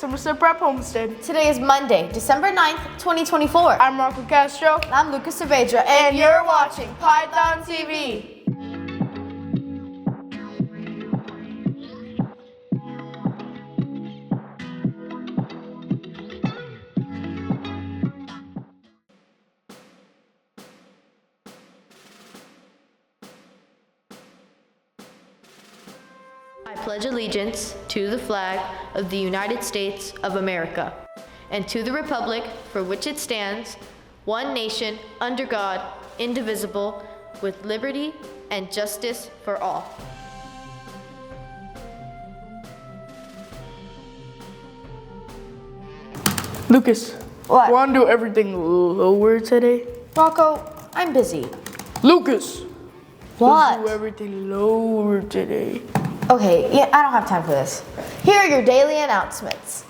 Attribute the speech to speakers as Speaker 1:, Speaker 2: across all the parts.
Speaker 1: Somerset Prep Homestead.
Speaker 2: Today is Monday, December 9th, 2024.
Speaker 1: I'm Marco Castro.
Speaker 2: And I'm Lucas Saavedra, and you're watching Python TV. I pledge allegiance to the flag of the United States of America and to the republic for which it stands, one nation, under God, indivisible, with liberty and justice for all.
Speaker 1: Lucas.
Speaker 2: What?
Speaker 1: Want to do everything lower today?
Speaker 2: Rocco, I'm busy.
Speaker 1: Lucas.
Speaker 2: What?
Speaker 1: Let's do everything lower today.
Speaker 2: Okay, yeah, I don't have time for this. Here are your daily announcements.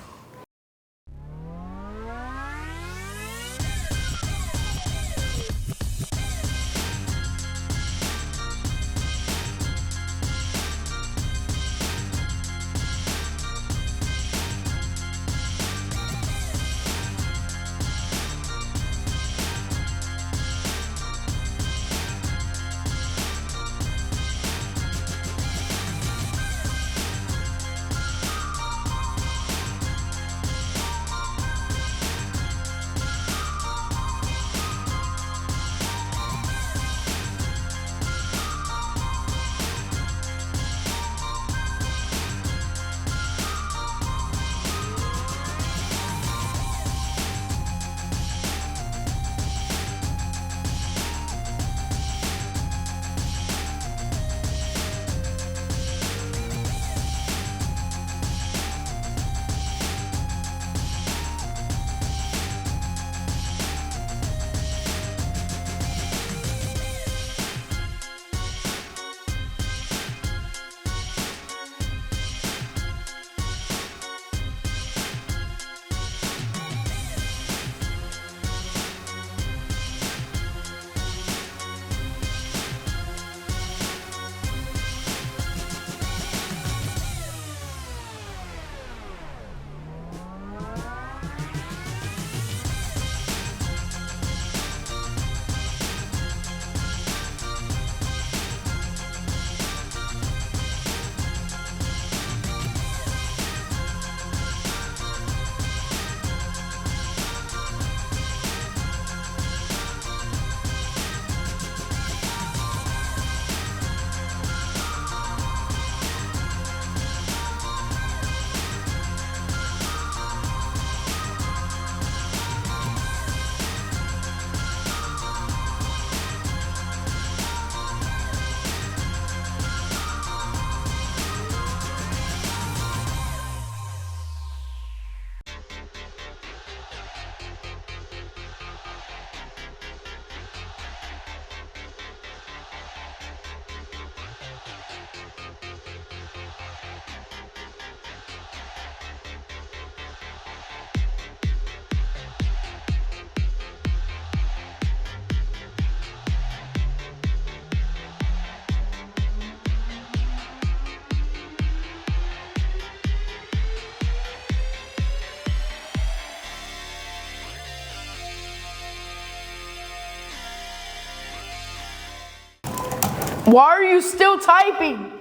Speaker 1: Why are you still typing?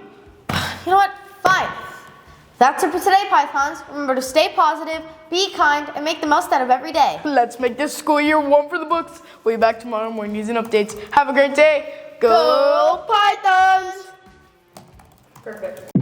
Speaker 2: You know what? Fine. That's it for today, Pythons. Remember to stay positive, be kind, and make the most out of every day.
Speaker 1: Let's make this school year one for the books. We'll be back tomorrow with more news and updates. Have a great day. Go Pythons! Perfect.